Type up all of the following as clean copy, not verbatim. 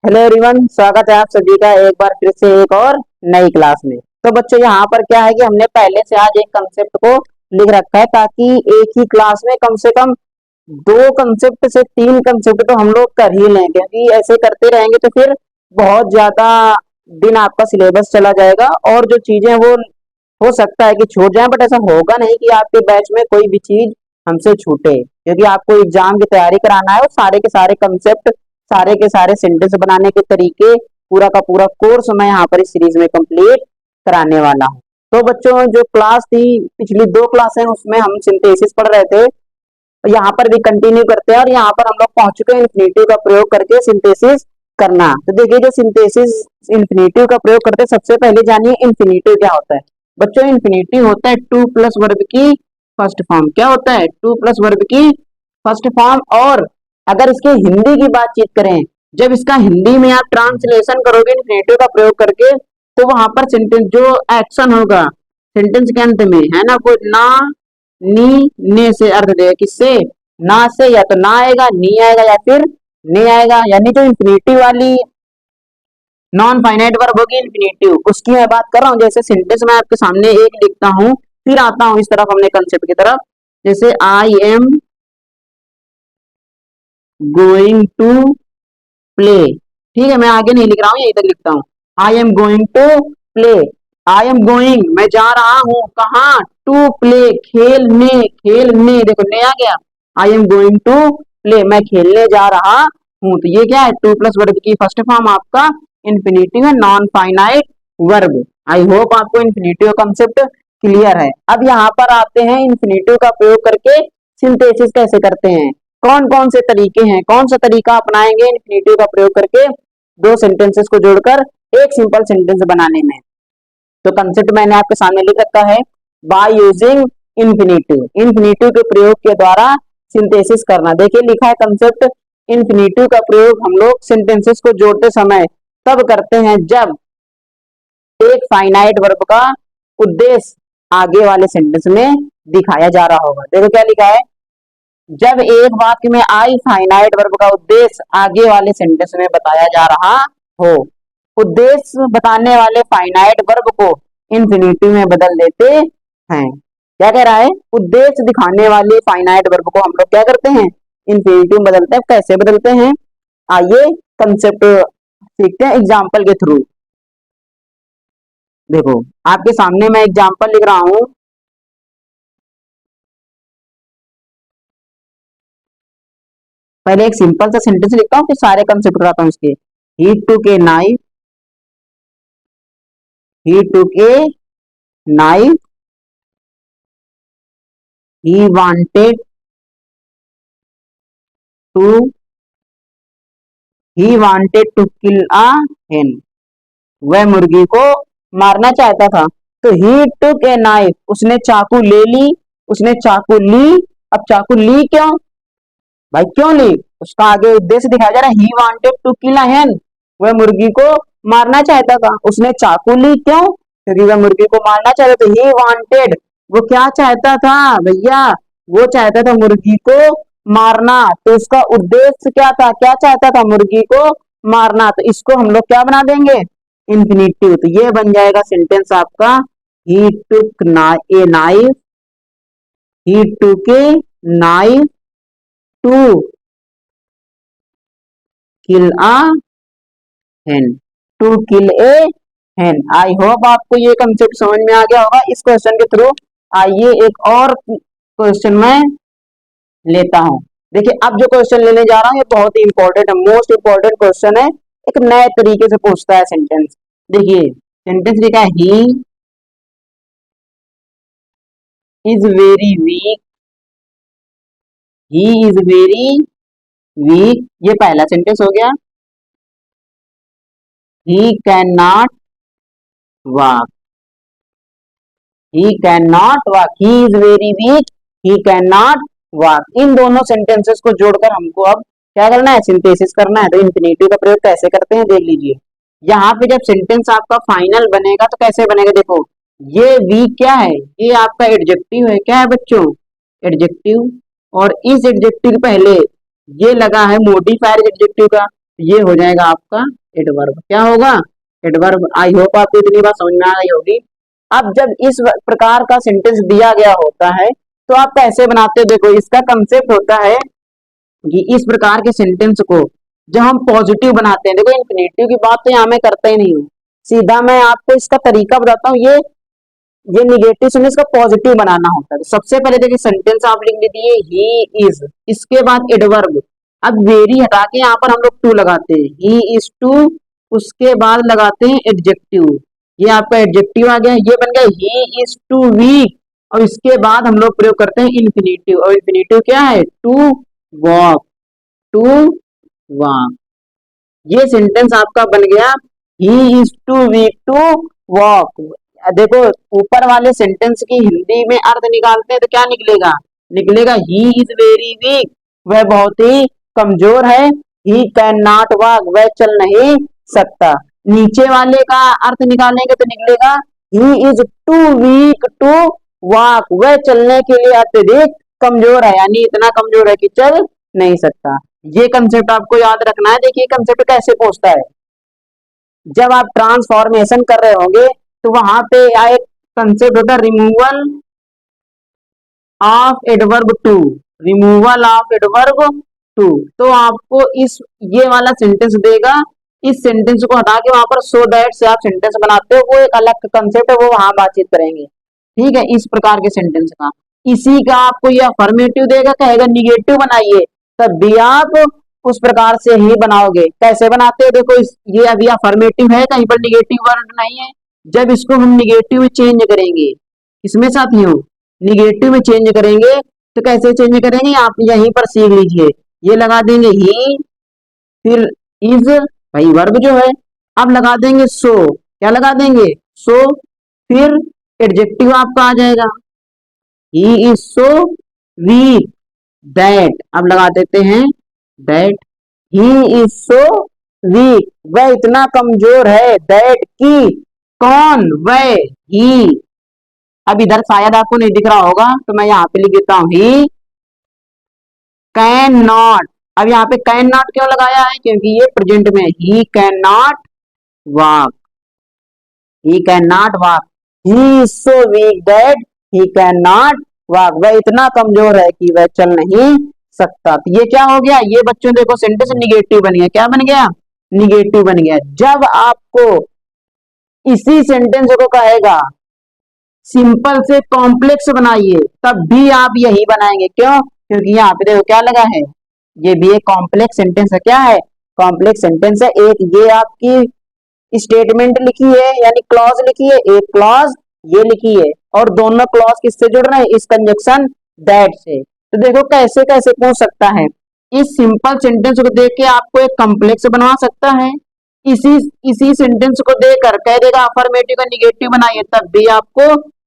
Hello everyone, स्वागत है आप सभी का एक बार फिर से एक और नई क्लास में। तो बच्चों यहाँ पर क्या है कि हमने पहले से आज एक कंसेप्ट को लिख रखा है ताकि एक ही क्लास में कम से कम दो कंसेप्ट से तीन कंसेप्ट तो हम लोग कर ही लें, क्योंकि ऐसे करते रहेंगे तो फिर बहुत ज्यादा दिन आपका सिलेबस चला जाएगा और जो चीजें हैं वो हो सकता है कि छूट जाए, बट ऐसा होगा नहीं कि आपके बैच में कोई भी चीज हमसे छूटे, क्योंकि आपको एग्जाम की तैयारी कराना है और सारे के सारे कंसेप्ट, सारे के सारे सेंटेंस बनाने के तरीके, पूरा का पूरा कोर्स मैं यहाँ पर इस सीरीज में कंप्लीट कराने वाला हूँ। तो बच्चों जो क्लास थी, पिछली दो क्लास है उसमें हम सिंथेसिस पढ़ रहे थे, यहाँ पर भी कंटिन्यू करते हैं और यहाँ पर हम लोग पहुंच चुके हैं इन्फिनेटिव का प्रयोग करके सिंथेसिस करना। तो देखिए जो सिंथेसिस इन्फिनेटिव का प्रयोग करते हैं, सबसे पहले जानिए इन्फिनेटिव क्या होता है। बच्चों इन्फिनेटिव होता है टू प्लस वर्ब की फर्स्ट फॉर्म। क्या होता है? टू प्लस वर्ब की फर्स्ट फॉर्म। और अगर इसके हिंदी की बातचीत करें, जब इसका हिंदी में आप ट्रांसलेशन करोगे इन्फिनेटिव का प्रयोग करके, तो वहां पर सेंटेंस जो एक्शन होगा सेंटेंस के अंत में है ना, वो ना नी ने से अर्थ देगा। किससे? ना से। या तो ना आएगा, नी आएगा, या फिर ने आएगा। यानी जो इन्फिनेटिव वाली नॉन फाइनाइट वर्ब होगी इन्फिनेटिव, उसकी मैं बात कर रहा हूँ। जैसे सेंटेंस मैं आपके सामने एक लिखता हूँ, फिर आता हूँ इस तरफ हमने कंसेप्ट की तरफ। जैसे I am going to play. ठीक है, मैं आगे नहीं लिख रहा हूँ, यहीं तक लिखता हूँ। I am going to play. I am going, मैं जा रहा हूँ कहाँ? टू प्ले, खेलने। खेलने, देखो ने आ गया। I am going to play, मैं खेलने जा रहा हूँ। तो ये क्या है? टू प्लस वर्ब की फर्स्ट फॉर्म आपका इन्फिनेटिव है, non finite verb. I hope आपको इन्फिनेटिव कंसेप्ट क्लियर है। अब यहाँ पर आते हैं इन्फिनेटिव का प्रयोग करके सिंथेसिस कैसे करते हैं, कौन कौन से तरीके हैं, कौन सा तरीका अपनाएंगे इन्फिनेटिव का प्रयोग करके दो सेंटेंसेस को जोड़कर एक सिंपल सेंटेंस बनाने में। तो कंसेप्ट मैंने आपके सामने लिख रखा है, बाय यूजिंग इन्फिनेटिव। इन्फिनेटिव के प्रयोग के द्वारा सिंथेसिस करना। देखिए लिखा है कंसेप्ट, इन्फिनेटिव का प्रयोग हम लोग सेंटेंसेस को जोड़ते समय तब करते हैं जब एक फाइनाइट वर्ब का उद्देश्य आगे वाले सेंटेंस में दिखाया जा रहा होगा। देखो क्या लिखा है, जब एक वाक्य में आई फाइनाइट वर्ब का उद्देश्य आगे वाले सेंटेंस में बताया जा रहा हो। उद्देश्य बताने वाले फाइनाइट वर्ब को इन्फिनेटिव में बदल देते हैं। क्या कह रहा है? उद्देश्य दिखाने वाले फाइनाइट वर्ब को हम लोग क्या करते हैं? इन्फिनेटिव में बदलते हैं। कैसे बदलते हैं, आइए कंसेप्ट सीखते हैं एग्जाम्पल के थ्रू। देखो आपके सामने मैं एग्जाम्पल लिख रहा हूं। पहले एक सिंपल सा सेंटेंस लिखता हूँ, फिर सारे कंसेप्ट कराता हूँ इसके। He took a knife, he took a knife, he wanted to, he wanted to kill a hen, वह मुर्गी को मारना चाहता था। तो ही टुक ए नाइफ, उसने चाकू ले ली, उसने चाकू ली। अब चाकू ली क्यों भाई, क्यों ली? उसका आगे उद्देश्य दिखाया जा रहा है, he wanted to kill a hen, वह मुर्गी को मारना चाहता था। उसने चाकू ली क्यों? क्योंकि वह मुर्गी को मारना चाहता था। ही वांटेड, वो क्या चाहता था भैया? वो चाहता था मुर्गी को मारना। तो उसका उद्देश्य क्या था? क्या चाहता था? मुर्गी को मारना। तो इसको हम लोग क्या बना देंगे? इन्फिनिटिव। तो ये बन जाएगा सेंटेंस आपका, he took a knife, he took a knife to kill a hen, to kill a hen। I hope आपको ये कंसेप्ट समझ में आ गया होगा इस क्वेश्चन के थ्रू। आइए एक और क्वेश्चन में लेता हूं। देखिए अब जो क्वेश्चन लेने जा रहा हूं ये बहुत ही इंपॉर्टेंट है, मोस्ट इंपॉर्टेंट क्वेश्चन है। एक नए तरीके से पूछता है सेंटेंस। देखिए सेंटेंस लिखा है, he is very weak, he is very weak, ये पहला सेंटेंस हो गया। He can not walk, he can not walk, he is very weak, he can not walk. इन दोनों सेंटेंसेस को जोड़कर हमको अब क्या करना है? सिंथेसिस करना है। तो इन्फिनेटिव का प्रयोग कैसे करते हैं देख लीजिए। यहाँ पे जब सेंटेंस आपका फाइनल बनेगा तो कैसे बनेगा, देखो ये वीक क्या है? ये आपका एडजेक्टिव है। क्या है बच्चों? एडजेक्टिव। और इस एडजेक्टिव पहले ये लगा है मॉडिफायर एडजेक्टिव का। ये हो जाएगा आपका एडवर्ब। क्या होगा? एडवर्ब। आई होप आपको इतनी बात समझ में आ गई होगी। अब जब इस प्रकार का सेंटेंस दिया गया होता है तो आप कैसे बनाते हो? देखो इसका कंसेप्ट होता है कि इस प्रकार के सेंटेंस को जब हम पॉजिटिव बनाते हैं, देखो इन्फिनेटिव की बात तो यहाँ मैं करता ही नहीं हूँ, सीधा मैं आपको इसका तरीका बताता हूँ। ये निगेटिव सेंटेंस का पॉजिटिव बनाना होता है। तो सबसे पहले देखिए सेंटेंस आप लिख लीजिए ही इज, इसके बाद एडवर्ब। अब वेरी हटा के यहाँ पर हम लोग टू लगाते हैं, ही इज टू, उसके बाद लगाते हैं एडजेक्टिव। ये आपका एडजेक्टिव आ गया, ये बन गया ही इज टू वीक। और इसके बाद हम लोग प्रयोग करते हैं इन्फिनेटिव, और इन्फिनेटिव क्या है? To walk, to walk. ये सेंटेंस आपका बन गया he is too weak to walk. देखो ऊपर वाले सेंटेंस की हिंदी में अर्थ निकालते हैं तो क्या निकलेगा? निकलेगा ही इज वेरी वीक, वह बहुत ही कमजोर है। ही कैन नॉट वॉक, वह चल नहीं सकता। नीचे वाले का अर्थ निकालेंगे तो निकलेगा he is too weak to walk, वह चलने के लिए अत्यधिक कमजोर है, यानी इतना कमजोर है कि चल नहीं सकता। ये कंसेप्ट आपको याद रखना है। देखिए कंसेप्ट कैसे पहुंचता है, जब आप ट्रांसफॉर्मेशन कर रहे होंगे तो वहां पे एक कंसेप्ट होता है removal of adverb too, removal of adverb too. तो आपको इस ये वाला सेंटेंस देगा, इस सेंटेंस को हटा के वहां पर सो दैट से आप सेंटेंस बनाते हो, वो एक अलग कंसेप्ट है, वो वहां बातचीत करेंगे। ठीक है, इस प्रकार के सेंटेंस का। इसी का आपको ये अफर्मेटिव देगा, कहेगा निगेटिव बनाइए, तब भी आप उस प्रकार से ही बनाओगे। कैसे बनाते हो? देखो ये अभी अफर्मेटिव है, कहीं पर निगेटिव वर्ड नहीं है। जब इसको हम निगेटिव में चेंज करेंगे, इसमें साथियों निगेटिव में चेंज करेंगे तो कैसे चेंज करेंगे आप यहीं पर सीख लीजिए। ये लगा देंगे ही, फिर इज, भाई वर्ब जो है। अब लगा देंगे सो, क्या लगा देंगे? सो, फिर एडजेक्टिव आपका आ जाएगा he is so weak that. अब लगा देते हैं that he is so weak, वह इतना कमजोर है। दैट की, कौन? वह, ही। अब इधर शायद आपको नहीं दिख रहा होगा तो मैं यहाँ पे लिख देता हूँ ही कैन नॉट। अब यहाँ पे कैन नॉट क्यों लगाया है? क्योंकि ये प्रेजेंट में ही can not walk, he can not walk, he is so weak that he can not walk, वह इतना कमजोर है कि वह चल नहीं सकता। तो ये क्या हो गया? ये बच्चों देखो सेंटेंस निगेटिव बन गया। क्या बन गया? निगेटिव बन गया। जब आपको इसी सेंटेंस को कहेगा सिंपल से कॉम्प्लेक्स बनाइए, तब भी आप यही बनाएंगे। क्यों? क्योंकि यहाँ पे देखो क्या लगा है, ये भी एक कॉम्प्लेक्स सेंटेंस है। क्या है? कॉम्प्लेक्स सेंटेंस है। एक ये आपकी स्टेटमेंट लिखी है, यानी क्लॉज लिखी है, एक क्लॉज ये लिखी है, और दोनों क्लॉज किससे जुड़ रहे हैं? इस कंजक्शन दैट से। तो देखो कैसे कैसे पूछ सकता है, इस सिंपल सेंटेंस को देख के आपको एक कॉम्प्लेक्स बनवा सकता है। इसी इसी सेंटेंस को देकर कह देगा अफर्मेटिव का निगेटिव बनाइए, तब भी आपको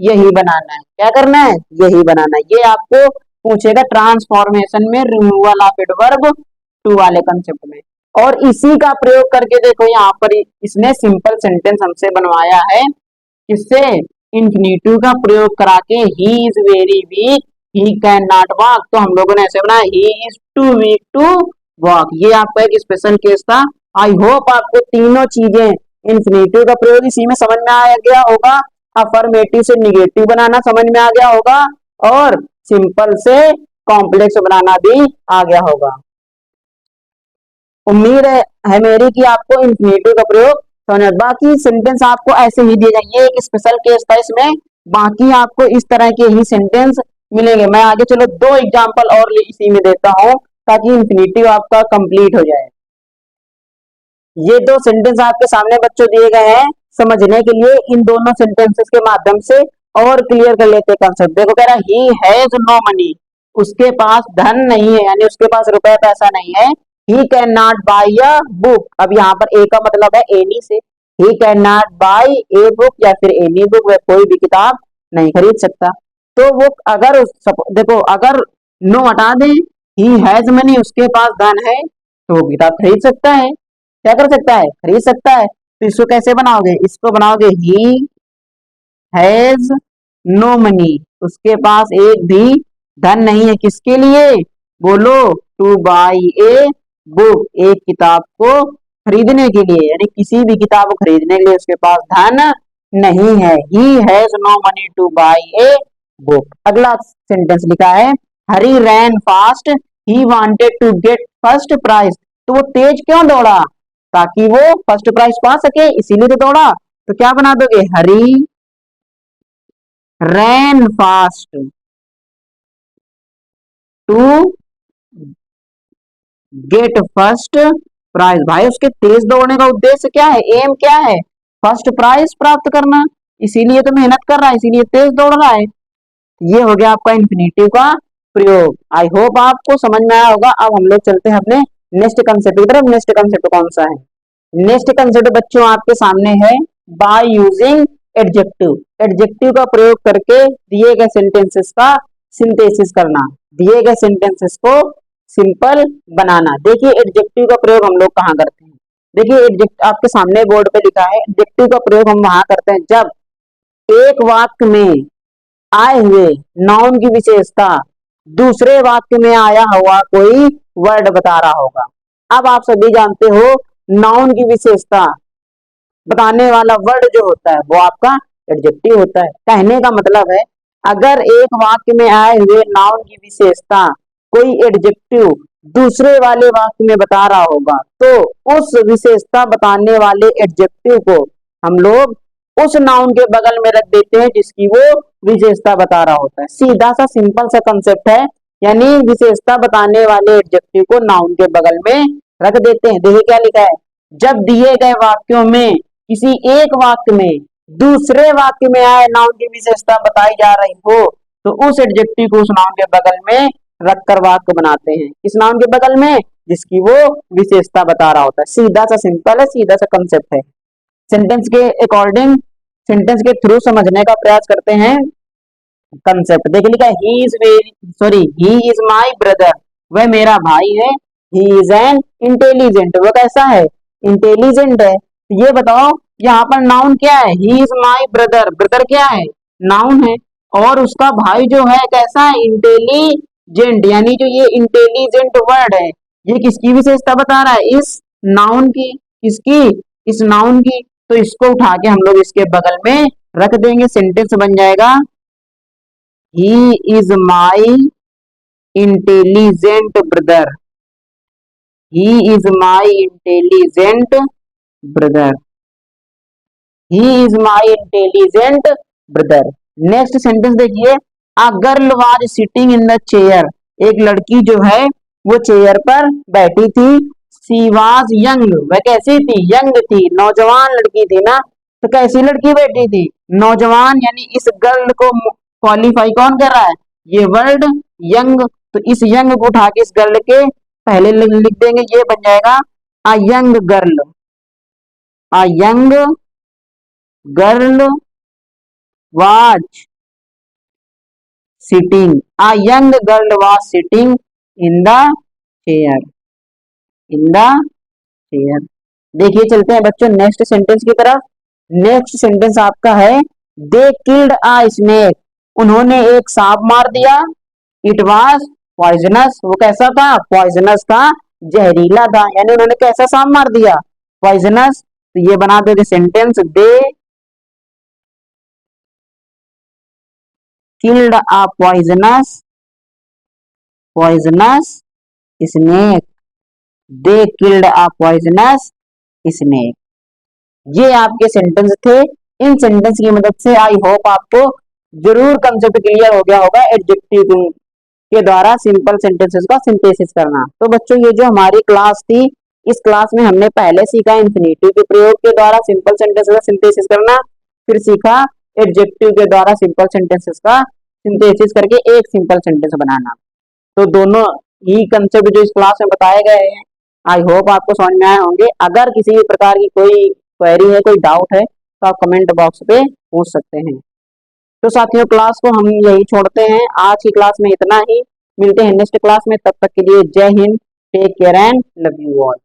यही बनाना है। क्या करना है? यही बनाना है। ये आपको पूछेगा ट्रांसफॉर्मेशन में, रिमूवल ऑफ एडवर्ब टू वाले कंसेप्ट में। और इसी का प्रयोग करके देखो यहाँ पर इसने सिंपल सेंटेंस हमसे बनवाया है, किससे? इंफिनिटिव का प्रयोग करा के he is very weak he can not walk. तो हम लोगों ने ऐसे बनाया he is too weak to walk. ये आपका एक स्पेशल केस था। आई होप आपको तीनों चीजें, इंफिनिटिव का प्रयोग इसी में समझ में आ गया होगा, अफर्मेटिव से निगेटिव बनाना समझ में आ गया होगा, और सिंपल से कॉम्प्लेक्स बनाना भी आ गया होगा। उम्मीद है मेरी कि आपको इंफिनिटिव का प्रयोग समझ। बाकी सेंटेंस आपको ऐसे ही दिए जाएंगे, ये एक स्पेशल केस था इसमें, बाकी आपको इस तरह के ही सेंटेंस मिलेंगे। मैं आगे चलो दो एग्जांपल और इसी में देता हूं ताकि इंफिनिटिव आपका कंप्लीट हो जाए। ये दो सेंटेंस आपके सामने बच्चों दिए गए हैं, समझने के लिए इन दोनों सेंटेंसेस के माध्यम से और क्लियर कर लेते हैं कंसेप्ट। देखो कह रहा है ही हैज नो मनी, उसके पास धन नहीं है, यानी उसके पास रुपए पैसा नहीं है। ही can not by a book, अब यहाँ पर ए का मतलब है एनी से, ही can not by a book या फिर एनी बुक, वह कोई भी किताब नहीं खरीद सकता। तो वो अगर देखो अगर नो हटा दें, ही हैज मनी, उसके पास धन है, तो वो किताब खरीद सकता है। क्या कर सकता है? खरीद सकता है। तो इसको कैसे बनाओगे? इसको बनाओगे ही हैज नो मनी, उसके पास एक भी धन नहीं है। किसके लिए? बोलो, टू बाई ए बुक, एक किताब को खरीदने के लिए, यानी किसी भी किताब को खरीदने के लिए उसके पास धन नहीं है। He has no money to buy a book. अगला सेंटेंस लिखा है Hari ran fast he wanted to get first prize. तो वो तेज क्यों दौड़ा? ताकि वो फर्स्ट प्राइज पा सके, इसीलिए तो दौड़ा। तो क्या बना दोगे? Hari ran fast to get first prize. भाई उसके तेज दौड़ने का उद्देश्य क्या है? एम क्या है? फर्स्ट प्राइज प्राप्त करना। इसीलिए तो मेहनत कर रहा है, इसीलिए तेज दौड़ रहा है। ये हो गया आपका इन्फिनेटिव का प्रयोग। आई होप आपको समझ में आया होगा। अब हम लोग चलते हैं अपने नेक्स्ट कंसेप्ट की तरफ। नेक्स्ट कंसेप्ट कौन सा है? नेक्स्ट कंसेप्ट बच्चों आपके सामने है बाय यूजिंग एडजेक्टिव। एडजेक्टिव का प्रयोग करके दिए गए सेंटेंसेस का सिंथेसिस करना, दिए गए सेंटेंसेस को सिंपल बनाना। देखिए एडजेक्टिव का प्रयोग हम लोग कहाँ करते हैं? देखिए एडजेक्टिव आपके सामने बोर्ड पे लिखा है। एडजेक्टिव का प्रयोग हम वहां करते हैं जब एक वाक्य में आए हुए नाउन की विशेषता दूसरे वाक्य में आया हुआ कोई वर्ड बता रहा होगा। अब आप सभी जानते हो नाउन की विशेषता बताने वाला वर्ड जो होता है वो आपका एडजेक्टिव होता है। कहने का मतलब है अगर एक वाक्य में आए हुए नाउन की विशेषता कोई एडजेक्टिव दूसरे वाले वाक्य में बता रहा होगा तो उस विशेषता बताने वाले एडजेक्टिव को हम लोग उस नाउन के बगल में रख देते हैं जिसकी वो विशेषता बता रहा होता है। सीधा सा सिंपल सा कंसेप्ट है, यानी विशेषता बताने वाले एडजेक्टिव को नाउन के बगल में रख देते हैं। देखिए क्या लिखा है, जब दिए गए वाक्यों में किसी एक वाक्य में दूसरे वाक्य में आए नाउन की विशेषता बताई जा रही हो तो उस एडजेक्टिव को उस नाउन के बगल में रखकर वाक्य बनाते हैं। किस नाउन के बगल में? जिसकी वो विशेषता बता रहा होता है। सीधा सा सिंपल है, सीधा सा कंसेप्ट है। सेंटेंस के अकॉर्डिंग, सेंटेंस के थ्रू समझने का प्रयास करते हैं कंसेप्ट। देखिए लिखा है he is very sorry he is my brother, वह मेरा भाई है। ही इज एन इंटेलिजेंट, वह कैसा है? इंटेलिजेंट है। तो ये बताओ यहाँ पर नाउन क्या है? He is my brother, brother क्या है? नाउन है। और उसका भाई जो है कैसा है? इंटेलिजेंट। यानी जो ये इंटेलिजेंट वर्ड है ये किसकी विशेषता बता रहा है? इस नाउन की। किसकी? इस नाउन की। तो इसको उठा के हम लोग इसके बगल में रख देंगे। सेंटेंस बन जाएगा he is my intelligent brother. He is my intelligent brother. He is my intelligent brother. Next sentence देखिए, a girl was sitting in the chair, एक लड़की जो है वो चेयर पर बैठी थी। सी वाज यंग, वह कैसी थी? यंग थी, नौजवान लड़की थी ना। तो कैसी लड़की बैठी थी? नौजवान। यानी इस गर्ल को क्वालिफाई कौन कर रहा है? ये वर्ड यंग। तो इस यंग को उठा के इस गर्ल के पहले लिख देंगे, ये बन जाएगा a young girl. A young girl was sitting, a young girl was sitting in the chair, in the chair. देखिए चलते हैं बच्चों नेक्स्ट सेंटेंस की तरफ। नेक्स्ट सेंटेंस आपका है दे किल्ड अ स्नेक, उन्होंने एक सांप मार दिया। इट वाज पॉइजनस, वो कैसा था? पॉइजनस था, जहरीला था। यानी उन्होंने कैसा सांप मार दिया? पॉइजनस। तो ये बना दोगे sentence they killed a poisonous snake. They killed a poisonous snake. ये आपके सेंटेंस थे। इन सेंटेंस की मदद से आई होप आपको जरूर कंसेप्ट क्लियर हो गया होगा एडजेक्टिव के द्वारा सिंपल सेंटेंसेस का सिंथेसिस करना। तो बच्चों ये जो हमारी क्लास थी, इस क्लास में हमने पहले सीखा इन्फिनेटिव के प्रयोग के द्वारा सिंपल सेंटेंसेस का सिंथेसिस करना, फिर सीखा एडजेक्टिव के द्वारा सिंपल सेंटेंसेस का सिंथेसिस करके एक सिंपल सेंटेंस बनाना। तो दोनों ही कंसेप्ट जो इस क्लास में बताए गए हैं आई होप आपको समझ में आए होंगे। अगर किसी भी प्रकार की कोई क्वेरी है, कोई डाउट है तो आप कमेंट बॉक्स पे पूछ सकते हैं। तो साथियों क्लास को हम यही छोड़ते हैं। आज की क्लास में इतना ही। मिलते हैं नेक्स्ट क्लास में, तब तक के लिए जय हिंद, take care and love you all.